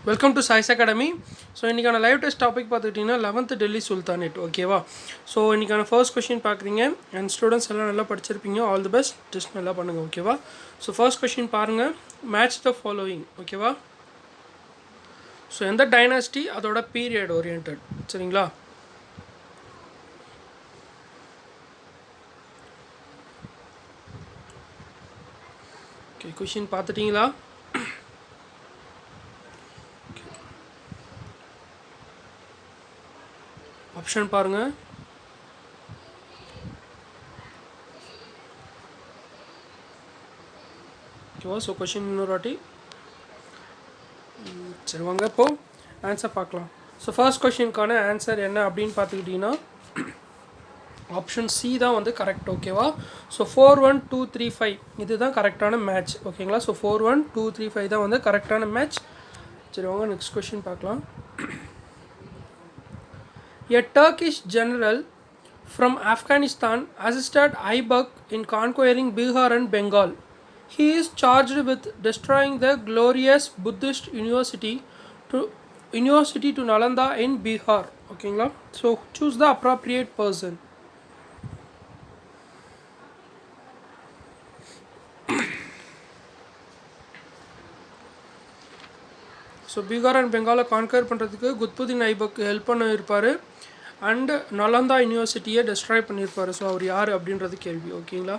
Welcome to choice academy. So இன்றைக்கான live test topic பார்த்துக்கிட்டிங்கன்னா 11th Delhi sultanate. ஓகேவா? So இன்றைக்கான ஃபர்ஸ்ட் கொஷின் பார்க்குறீங்க அண்ட் ஸ்டூடெண்ட்ஸ் எல்லாம் நல்லா படிச்சிருப்பீங்க. All the best. டெஸ்ட் நல்லா பண்ணுங்கள். ஓகேவா? ஸோ ஃபர்ஸ்ட் கொஷின் பாருங்கள். Match the following. ஓகேவா? ஸோ எந்த டைனாஸ்டி அதோட பீரியட் ஓரியன்ட், சரிங்களா? ஓகே, கொஷின் பார்த்துட்டிங்களா? ஆப்ஷன் பாருங்கள். ஓகேவா? ஸோ கொஷின் இன்னொரு வாட்டி. சரி வாங்க இப்போது ஆன்சர் பார்க்கலாம். ஸோ ஃபர்ஸ்ட் கொஷினுக்கான ஆன்சர் என்ன அப்படின்னு பார்த்துக்கிட்டிங்கன்னா ஆப்ஷன் சி தான் வந்து கரெக்ட். ஓகேவா? ஸோ 4-1-2-3-5 இதுதான் கரெக்டான மேட்ச். ஓகேங்களா? ஸோ 4-1-2-3-5 தான் வந்து கரெக்டான மேட்ச். சரி வாங்க நெக்ஸ்ட் கொஷின் பார்க்கலாம். A Turkish general from Afghanistan assisted Aybak in conquering Bihar and Bengal. He is charged with destroying the glorious Buddhist university to Nalanda in Bihar. Okay, so choose the appropriate person. So Bihar and பெங்காலை conquer பண்ணுறதுக்கு Qutbuddin Aibak help பண்ணியிருப்பார் and Nalanda யூனிவர்சிட்டியை destroy பண்ணியிருப்பார். So அவர் யார் அப்படின்றது கேள்வி. ஓகேங்களா?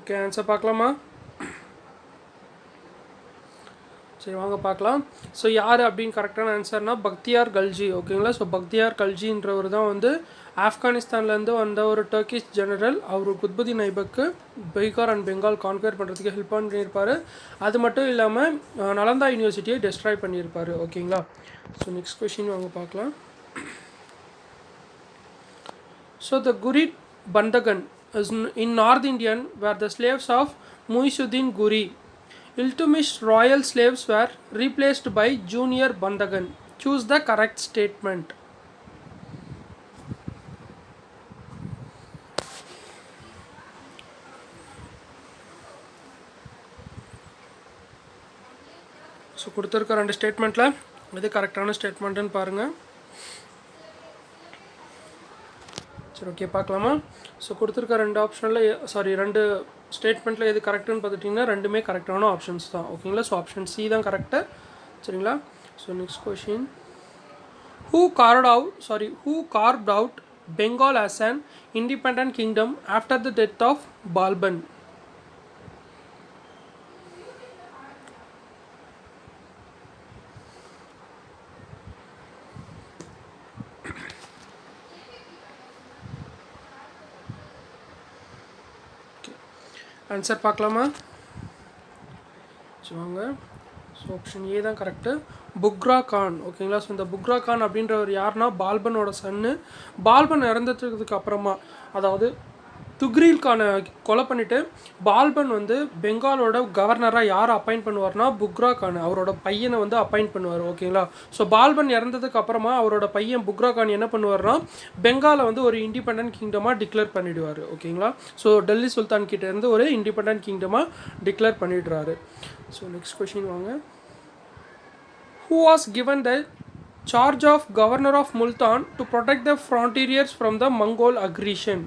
ஓகே, ஆன்சர் பார்க்கலாமா? சரி வாங்க பார்க்கலாம். ஸோ யார் அப்படின்னு கரெக்டான ஆன்சர்னால் பக்தியார் கல்ஜி. ஓகேங்களா? ஸோ பக்தியார் கல்ஜின்றவர் தான் வந்து ஆப்கானிஸ்தான்லேருந்து வந்த ஒரு டர்க்கிஷ் ஜெனரல். அவர் குத்புதீன் ஐபக்கு பீகார் அண்ட் பெங்கால் கான்கர் பண்ணுறதுக்கு ஹெல்ப் பண்ணியிருப்பார். அது மட்டும் இல்லாமல் நலந்தா யூனிவர்சிட்டியை டெஸ்ட்ராய் பண்ணியிருப்பார். ஓகேங்களா? ஸோ நெக்ஸ்ட் கொஷின் வாங்க பார்க்கலாம். ஸோ த குரிட் பந்தகன் is in North Indian were the slaves of Muhyiddin Guri. Iltutmish royal slaves were replaced by junior Bandagan. Choose the correct statement. So கொடுத்துருக்க ரெண்டு ஸ்டேட்மெண்ட்டில் எது கரெக்டான ஸ்டேட்மெண்ட்டுன்னு பாருங்கள். சரி ஓகே பார்க்கலாமா? ஸோ கொடுத்துருக்க ரெண்டு ஆப்ஷனில் ரெண்டு ஸ்டேட்மெண்ட்டில் எது கரெக்டுன்னு பார்த்துட்டிங்கன்னா ரெண்டுமே கரெக்டான ஆப்ஷன்ஸ் தான். ஓகேங்களா? ஸோ ஆப்ஷன் சி தான் கரெக்டு. சரிங்களா? So next question. Who carved out Bengal as an independent kingdom after the death of Balban? Answer பார்க்கலாமா? வாங்க. ஸோ ஆப்ஷன் ஏ தான் கரெக்டு, புக்ரா கான். ஓகேங்களா? ஸோ இந்த புக்ரா கான் அப்படின்றவர் யாருன்னா பால்பனோட சன்னு. பால்பன் இறந்ததுக்கு அப்புறமா, அதாவது துக்ரீல் கானை கொலை பண்ணிவிட்டு பால்பன் வந்து பெங்காலோட கவர்னராக யாரை அப்பாயிண்ட் பண்ணுவார்னா புக்ரா கான், அவரோட பையனை வந்து அப்பாயிண்ட் பண்ணுவார். ஓகேங்களா? ஸோ பால்பன் இறந்ததுக்கு அப்புறமா அவரோட பையன் புக்ரா கான் என்ன பண்ணுவார்னா பெங்காலை வந்து ஒரு இண்டிபெண்டன்ட் கிங்டமாக டிக்ளேர் பண்ணிவிடுவார். ஓகேங்களா? ஸோ டெல்லி சுல்தான் கிட்ட இருந்து ஒரு இண்டிபெண்டன்ட் கிங்டமாக டிக்ளேர் பண்ணிடுறாரு. ஸோ நெக்ஸ்ட் கொஷின் வாங்க. Who was given the charge of governor of Multan to protect the frontiers from the Mongol aggression?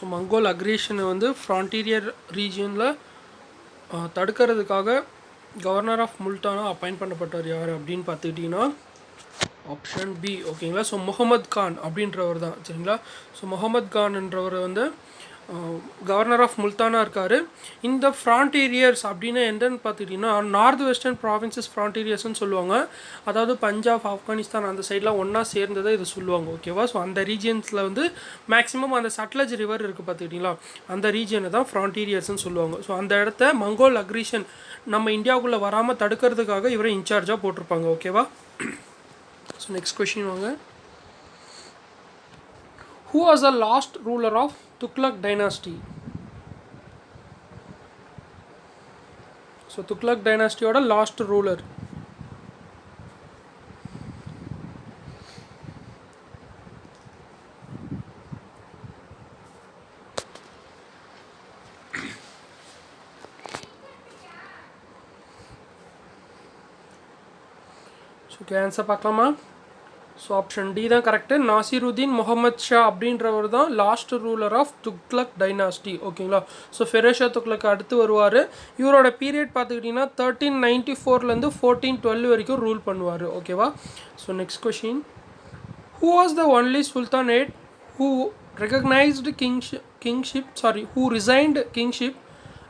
So Mongol அக்ரேஷனை வந்து ஃப்ரான்டீரியர் ரீஜியனில் தடுக்கிறதுக்காக கவர்னர் ஆஃப் முல்டானா அப்பாயிண்ட் பண்ணப்பட்டவர் யார் அப்படின்னு பார்த்துக்கிட்டிங்கன்னா ஆப்ஷன் பி. ஓகேங்களா? ஸோ முகமது கான் அப்படின்றவர் தான். சரிங்களா? ஸோ முகமது கான்ன்றவர் வந்து கவர்னர் ஆஃப் முல்தானா இருக்கார். இந்த ஃப்ரான்டீரியர்ஸ் அப்படின்னு என்னன்னு பார்த்துக்கிட்டிங்கன்னா நார்த் வெஸ்டர்ன் ப்ராவின்சஸ் ஃப்ரான்டீரியர்ஸ்னு சொல்லுவாங்க. அதாவது பஞ்சாப், ஆப்கானிஸ்தான் அந்த சைட்லாம் ஒன்றா சேர்ந்ததை இதை சொல்லுவாங்க. ஓகேவா? ஸோ அந்த ரீஜியன்ஸில் வந்து மேக்ஸிமம் அந்த சட்லஜ் ரிவர் இருக்குது பார்த்துக்கிட்டிங்களா, அந்த ரீஜியனை தான் ஃப்ரான்டீரியர்ஸ்னு சொல்லுவாங்க. ஸோ அந்த இடத்த மங்கோல் அக்ரீஷன் நம்ம இந்தியாவுக்குள்ளே வராமல் தடுக்கிறதுக்காக இவரை இன்சார்ஜாக போட்டிருப்பாங்க. ஓகேவா? ஸோ நெக்ஸ்ட் கொஷின் வாங்க. Who was the last ruler of Tughlaq dynasty? So Tughlaq dynasty oda last ruler. So answer பார்க்கலாமா? ஸோ ஆப்ஷன் டி தான் கரெக்டு. நாசிருதீன் முகமது ஷா அப்படின்றவர் தான் last ruler of Tughlaq dynasty. ஓகேங்களா? ஸோ ஃபெரோஷா துக்ளக் அடுத்து வருவார். இவரோட பீரியட் பார்த்துக்கிட்டிங்கன்னா 1394 1412 வரைக்கும் ரூல் பண்ணுவார். ஓகேவா? So next question, who was the only sultanate who recognised who resigned kingship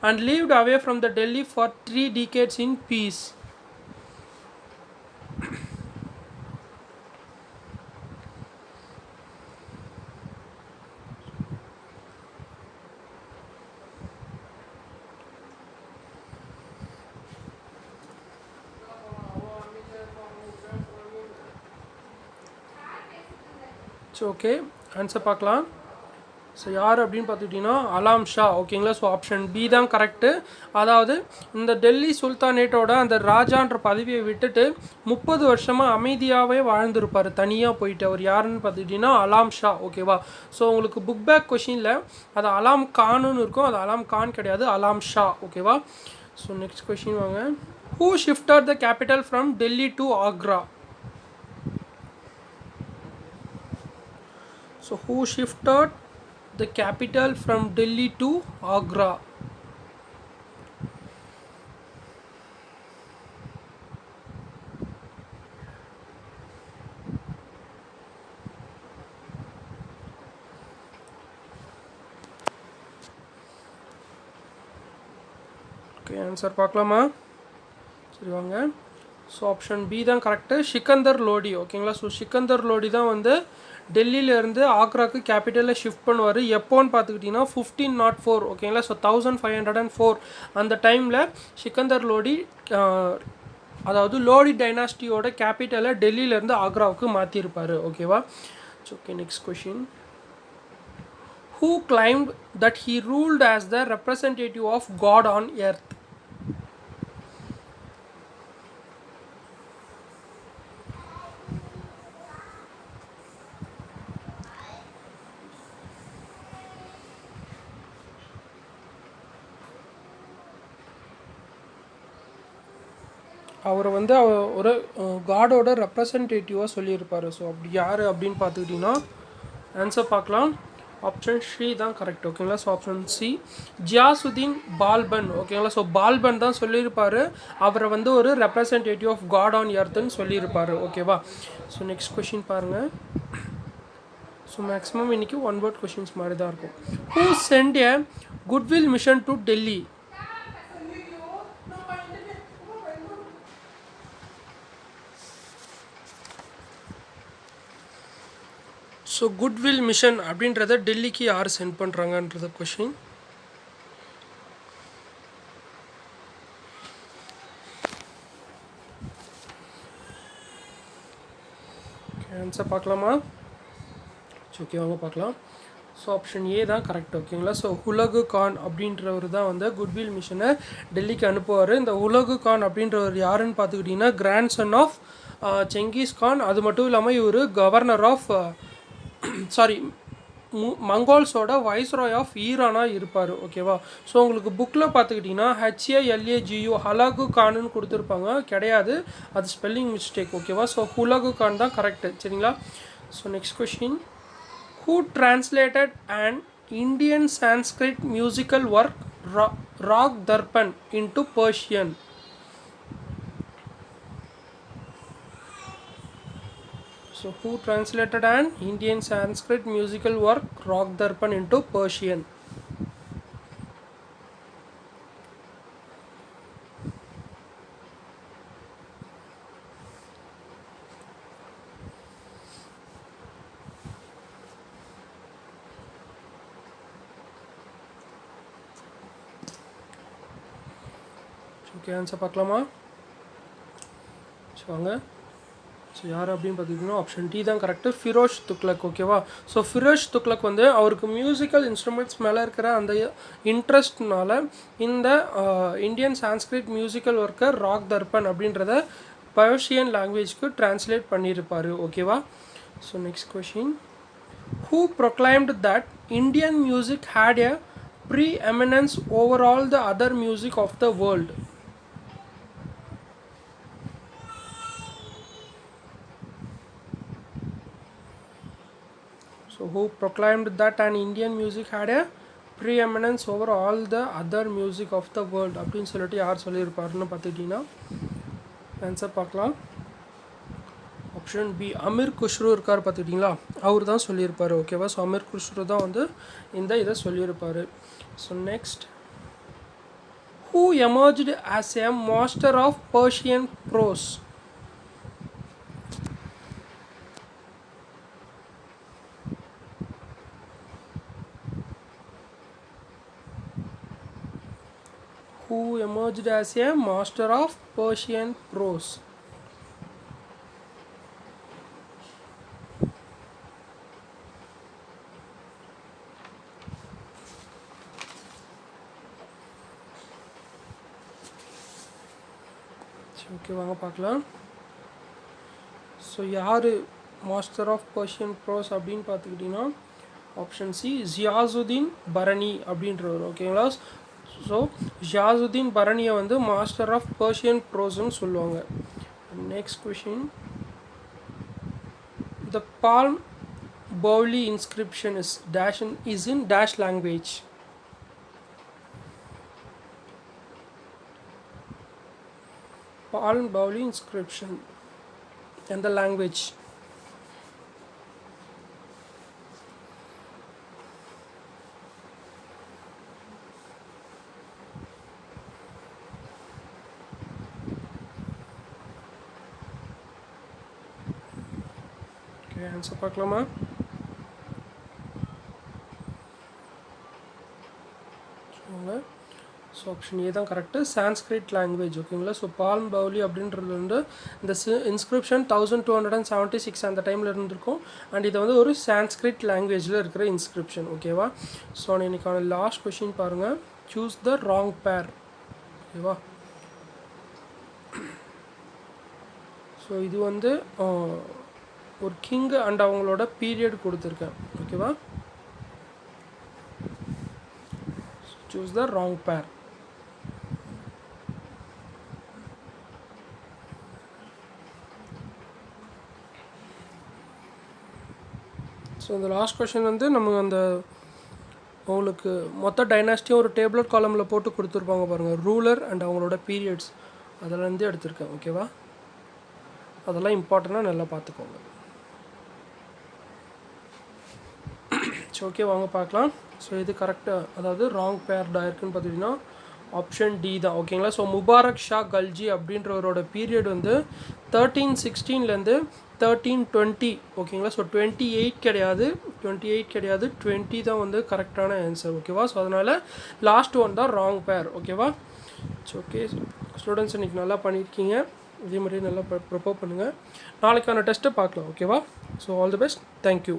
and lived away from the Delhi for 3 decades in peace? So okay, answer பார்க்கலாம். So யார் அப்படின்னு பார்த்துக்கிட்டிங்கன்னா அலாம் ஷா. ஓகேங்களா? ஸோ ஆப்ஷன் பி தான் correct. அதாவது இந்த டெல்லி சுல்தானேட்டோட அந்த ராஜான்ற பதவியை விட்டுட்டு 30 வருஷமாக அமைதியாகவே வாழ்ந்துருப்பார், தனியாக போயிட்டு. அவர் யாருன்னு பார்த்துக்கிட்டிங்கன்னா அலாம் ஷா. ஓகேவா? ஸோ உங்களுக்கு புக் பேக் கொஷினில் அது அலாம் கான்னு இருக்கும், அது அலாம் கான் கிடையாது, அலாம் ஷா. ஓகேவா? ஸோ நெக்ஸ்ட் கொஷின் வாங்க. Who shifted the capital from Delhi to Agra? So who shifted the capital from Delhi to Agra? Okay, answer பார்க்கலாமா? சரி வாங்க. ஸோ ஆப்ஷன் பி தான் கரெக்டு, சிக்கந்தர் லோடி. ஓகேங்களா? ஸோ சிக்கந்தர் லோடி தான் வந்து டெல்லியிலேருந்து ஆக்ராவுக்கு கேபிட்டலில் ஷிஃப்ட் பண்ணுவார். எப்போன்னு பார்த்துக்கிட்டிங்கன்னா 1504. ஓகேங்களா? ஸோ 1504 அந்த டைமில் சிக்கந்தர் லோடி அதாவது லோடி டைனாஸ்டியோட கேபிட்டலை டெல்லியிலேருந்து ஆக்ராவுக்கு மாற்றிருப்பார். ஓகேவா? Okay, next question. Who claimed that he ruled as the representative of God on earth? அவர் வந்து ஒரு காடோட ரெப்ரசன்டேட்டிவாக சொல்லியிருப்பார். ஸோ அப்படி யார் அப்படின்னு பார்த்துக்கிட்டிங்கன்னா ஆன்சர் பார்க்கலாம். ஆப்ஷன் சி தான் கரெக்ட். ஓகேங்களா? ஸோ ஆப்ஷன் சி ஜியாசுதீன் பால்பன். ஓகேங்களா? ஸோ பால்பன் தான் சொல்லியிருப்பார், அவரை வந்து ஒரு ரெப்ரசன்டேட்டிவ் ஆஃப் காட் ஆன் எர்த்துன்னு சொல்லியிருப்பார். ஓகேவா? ஸோ நெக்ஸ்ட் கொஷின் பாருங்கள். ஸோ மேக்ஸிமம் இன்றைக்கி ஒன் வேர்ட் கொஷின்ஸ் மாதிரி தான் இருக்கும். Who send a goodwill mission to Delhi? So goodwill mission அப்படின்றத டெல்லிக்கு யார் சென்ட் பண்ணுறாங்கன்றது கொஷின். ஆன்சர் பார்க்கலாமா? ஓகே வாங்க பார்க்கலாம். ஸோ ஆப்ஷன் ஏ தான் கரெக்ட். ஓகேங்களா? ஸோ உலகு கான் அப்படின்றவர் தான் வந்து குட்வில் மிஷனை டெல்லிக்கு அனுப்புவார். இந்த உலகு கான் அப்படின்றவர் யாருன்னு பார்த்துக்கிட்டிங்கன்னா grandson of Genghis Khan. அது மட்டும் இல்லாமல் இவர் கவர்னர் ஆஃப் மங்கோல்ஸோட வைஸ்ராய் ஆஃப் ஈரானாக இருப்பார். ஓகேவா? ஸோ உங்களுக்கு புக்கில் பார்த்துக்கிட்டிங்கன்னா HALAGU ஹலாகு கான்னு கொடுத்துருப்பாங்க, கிடையாது, அது ஸ்பெல்லிங் மிஸ்டேக். ஓகேவா? ஸோ ஹுலகு கான் தான் கரெக்டு. சரிங்களா? So next question, who translated and Indian Sanskrit musical work rock Darpan into Persian? So who translated an Indian Sanskrit musical work Rag Darpan into Persian? Okay, answer பார்க்கலாமா? வாங்க. So யார் அப்படின்னு பார்த்தீங்கன்னா option D தான் correct, ஃபிரோஷ் Tughlaq. ஓகேவா? So ஃபிரோஷ் Tughlaq வந்து அவருக்கு musical instruments மேலே இருக்கிற அந்த இன்ட்ரெஸ்ட்னால இந்த Indian Sanskrit musical worker rock Darpan அப்படின்றத பர்ஷியன் லாங்குவேஜ்க்கு டிரான்ஸ்லேட் பண்ணியிருப்பார். ஓகேவா? So next question, who proclaimed that Indian music had a preeminence over all the other music of the world? So who proclaimed that an Indian music had a preeminence over all the other music of the world அப்படின்னு சொல்லிட்டு யார் சொல்லியிருப்பாருன்னு பார்த்துக்கிட்டிங்கன்னா answer பார்க்கலாம். Option B, Amir Khusrau இருக்கார் பார்த்துக்கிட்டிங்களா, அவர் தான் சொல்லியிருப்பார். ஓகேவா? So Amir Khusrau தான் வந்து இந்த இதை சொல்லியிருப்பார். So next, who emerged as a master of Persian prose? Who emerged as a master of Persian prose? Okay, வாங்க பார்க்கலாம். ஸோ யார் மாஸ்டர் ஆஃப் பர்ஷியன் ப்ரோஸ் அப்படின்னு பார்த்துக்கிட்டிங்கன்னா ஆப்ஷன் சி, ஜியாசுதீன் பரணி அப்படின்றவர். ஓகேங்களா? ஸோ ஜியாசுதீன் பரணியை வந்து மாஸ்டர் ஆஃப் பர்ஷியன் ப்ரோஸ்ன்னு சொல்லுவாங்க. Next question, the Palam Baoli inscription is in dash language? Palm Bowli inscription and the language. Okay, answer பார்க்கலாமா? ஸோ ஆப்ஷன் ஏ தான் கரெக்டு, சான்ஸ்கிரிட் லாங்குவேஜ். ஓகேங்களா? ஸோ பால்ம் பவுலி அப்படின்றது வந்து இந்த இன்ஸ்கிரிப்ஷன் 1276 அந்த டைமில் இருந்திருக்கும். அண்ட் இது வந்து ஒரு சான்ஸ்கிரிட் லாங்குவேஜில் இருக்கிற இன்ஸ்கிரிப்ஷன். ஓகேவா? ஸோ இன்னைக்கான லாஸ்ட் கொஷின் பாருங்கள், சூஸ் த ராங் பேர். ஓகேவா? ஸோ இது வந்து ஒரு கிங் அண்ட் அவங்களோட பீரியட் கொடுத்துருக்கேன். ஓகேவா? சூஸ் த ராங் பேர். ஸோ இந்த லாஸ்ட் கொஷின் வந்து நம்ம அந்த உங்களுக்கு மொத்த டைனாஸ்டியும் ஒரு டேபிள் காலமில் போட்டு கொடுத்துருப்பாங்க பாருங்கள், ரூலர் அண்ட் அவங்களோட பீரியட்ஸ், அதிலேருந்து எடுத்திருக்கேன். ஓகேவா? அதெல்லாம் இம்பார்ட்டண்ட்டாக நல்லா பார்த்துக்கோங்க. ஸோ ஓகே, வாங்க பார்க்கலாம். ஸோ இது கரெக்டாக, அதாவது ராங் பேர்டாக இருக்குன்னு பார்த்துட்டிங்கன்னா ஆப்ஷன் டி தான். ஓகேங்களா? ஸோ முபாரக் ஷா கல்ஜி அப்படின்றவரோட பீரியட் வந்து 1316 1320. ஓகேங்களா? ஸோ 28 கிடையாது, 20 தான் வந்து கரெக்டான ஆன்சர். ஓகேவா? ஸோ அதனால் லாஸ்ட் ஒன் தான் ராங் பேர். ஓகேவா? ஸோ ஓகே ஸ்டூடெண்ட்ஸ், இன்றைக்கி நல்லா பண்ணியிருக்கீங்க. இதே மாதிரி நல்லா ப்ரிப்பேர் பண்ணுங்கள். நாளைக்கான டெஸ்ட்டை பார்க்கலாம். ஓகேவா? So all the best. Thank you.